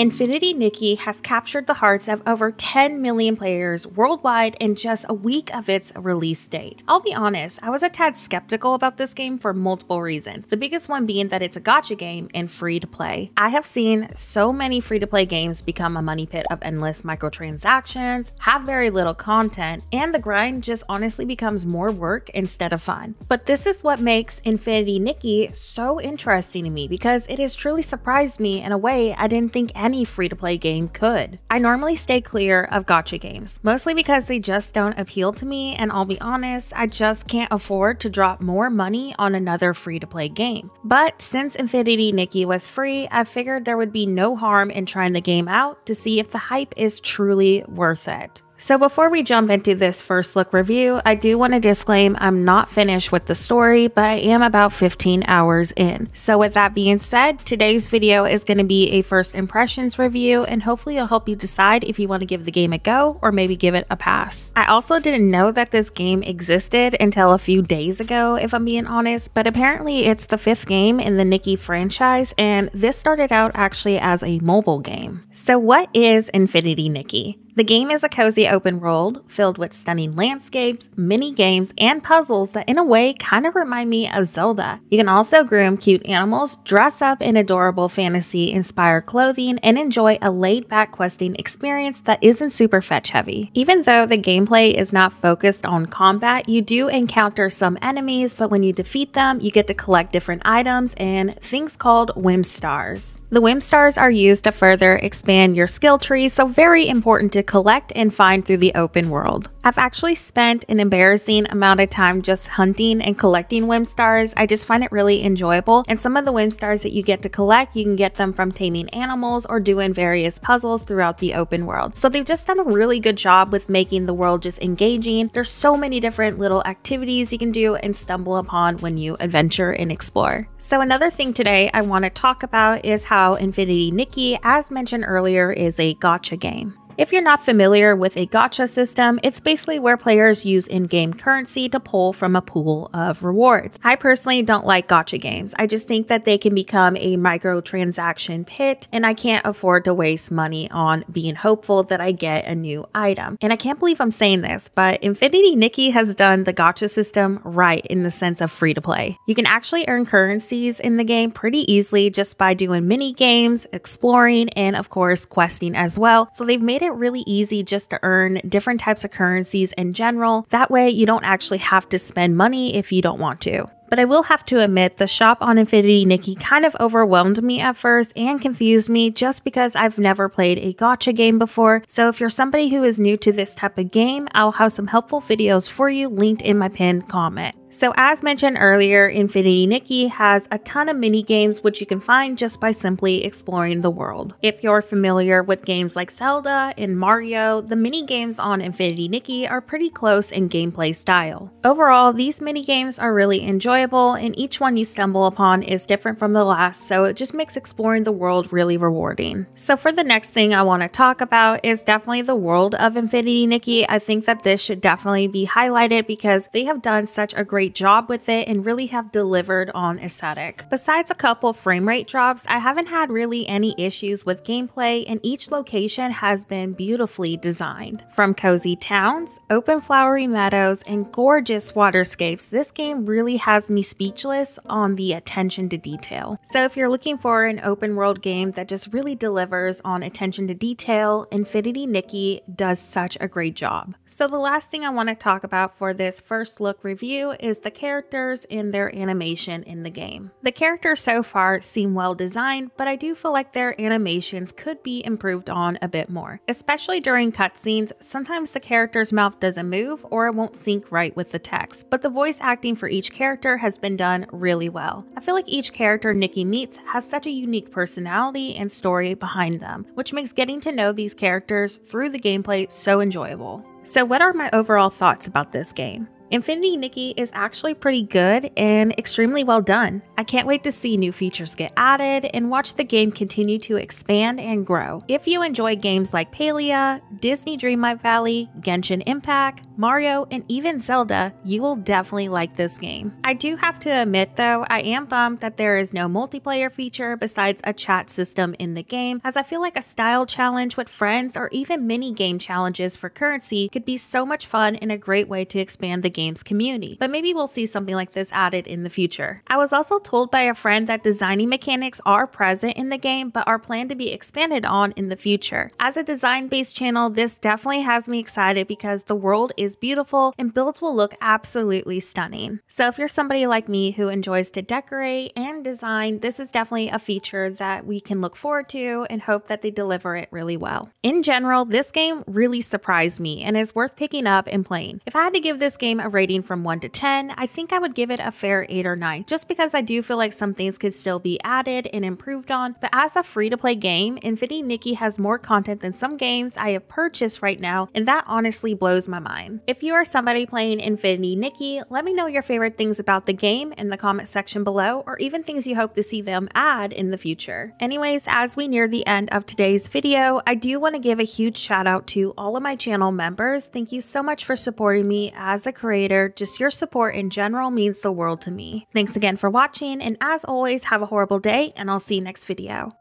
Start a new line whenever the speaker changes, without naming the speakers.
Infinitynikki has captured the hearts of over 10 million players worldwide in just a week of its release date. I'll be honest, I was a tad skeptical about this game for multiple reasons, the biggest one being that it's a gacha game and free to play. I have seen so many free to play games become a money pit of endless microtransactions, have very little content, and the grind just honestly becomes more work instead of fun. But this is what makes Infinitynikki so interesting to me, because it has truly surprised me in a way I didn't think any free-to-play game could. I normally stay clear of gacha games, mostly because they just don't appeal to me, and I'll be honest, I just can't afford to drop more money on another free-to-play game. But since Infinitynikki was free, I figured there would be no harm in trying the game out to see if the hype is truly worth it. So before we jump into this first look review, I do want to disclaim I'm not finished with the story, but I am about 15 hours in. So with that being said, today's video is going to be a first impressions review, and hopefully it'll help you decide if you want to give the game a go or maybe give it a pass. I also didn't know that this game existed until a few days ago, if I'm being honest, but apparently it's the 5th game in the Nikki franchise, and this started out actually as a mobile game. So what is Infinitynikki? The game is a cozy open world filled with stunning landscapes, mini games, and puzzles that in a way kind of remind me of Zelda. You can also groom cute animals, dress up in adorable fantasy-inspired clothing, and enjoy a laid-back questing experience that isn't super fetch heavy. Even though the gameplay is not focused on combat, you do encounter some enemies, but when you defeat them, you get to collect different items and things called whim stars. The whim stars are used to further expand your skill tree, so very important to collect and find through the open world. I've actually spent an embarrassing amount of time just hunting and collecting whim stars. I just find it really enjoyable, and some of the whim stars that you get to collect, you can get them from taming animals or doing various puzzles throughout the open world. So they've just done a really good job with making the world just engaging. There's so many different little activities you can do and stumble upon when you adventure and explore. So another thing today I want to talk about is how Infinitynikki, as mentioned earlier, is a gacha game. If you're not familiar with a gacha system, it's basically where players use in-game currency to pull from a pool of rewards. I personally don't like gacha games. I just think that they can become a microtransaction pit, and I can't afford to waste money on being hopeful that I get a new item. And I can't believe I'm saying this, but Infinitynikki has done the gacha system right in the sense of free to play. You can actually earn currencies in the game pretty easily just by doing mini games, exploring, and of course questing as well. So they've made it really easy just to earn different types of currencies in general. That way you don't actually have to spend money if you don't want to. But I will have to admit, the shop on Infinitynikki kind of overwhelmed me at first and confused me just because I've never played a gacha game before. So if you're somebody who is new to this type of game, I'll have some helpful videos for you linked in my pinned comment. So as mentioned earlier, Infinitynikki has a ton of mini games which you can find just by simply exploring the world. If you're familiar with games like Zelda and Mario, the mini games on Infinitynikki are pretty close in gameplay style. Overall, these mini games are really enjoyable, and each one you stumble upon is different from the last, so it just makes exploring the world really rewarding. So for the next thing I want to talk about is definitely the world of Infinitynikki. I think that this should definitely be highlighted because they have done such a great job with it and really have delivered on aesthetic. Besides a couple frame rate drops, I haven't had really any issues with gameplay, and each location has been beautifully designed. From cozy towns, open flowery meadows, and gorgeous waterscapes, this game really has me speechless on the attention to detail. So if you're looking for an open world game that just really delivers on attention to detail, Infinitynikki does such a great job. So the last thing I want to talk about for this first look review is the characters and their animation in the game. The characters so far seem well designed, but I do feel like their animations could be improved on a bit more. Especially during cutscenes, sometimes the character's mouth doesn't move or it won't sync right with the text, but the voice acting for each character has been done really well. I feel like each character Nikki meets has such a unique personality and story behind them, which makes getting to know these characters through the gameplay so enjoyable. So what are my overall thoughts about this game? Infinitynikki is actually pretty good and extremely well done. I can't wait to see new features get added and watch the game continue to expand and grow. If you enjoy games like Palia, Disney Dreamlight Valley, Genshin Impact, Mario, and even Zelda, you will definitely like this game. I do have to admit though, I am bummed that there is no multiplayer feature besides a chat system in the game, as I feel like a style challenge with friends or even mini game challenges for currency could be so much fun and a great way to expand the game's community. But maybe we'll see something like this added in the future. I was also told by a friend that designing mechanics are present in the game but are planned to be expanded on in the future. As a design-based channel, this definitely has me excited because the world is beautiful and builds will look absolutely stunning. So if you're somebody like me who enjoys to decorate and design, this is definitely a feature that we can look forward to and hope that they deliver it really well. In general, this game really surprised me and is worth picking up and playing. If I had to give this game a rating from 1 to 10, I think I would give it a fair 8 or 9, just because I do feel like some things could still be added and improved on. But as a free-to-play game, Infinitynikki has more content than some games I have purchased right now, and that honestly blows my mind. If you are somebody playing Infinitynikki, let me know your favorite things about the game in the comment section below, or even things you hope to see them add in the future. Anyways, as we near the end of today's video, I do want to give a huge shout out to all of my channel members. Thank you so much for supporting me as a creator. Just your support in general means the world to me. Thanks again for watching, and as always, have a horrible day, and I'll see you next video.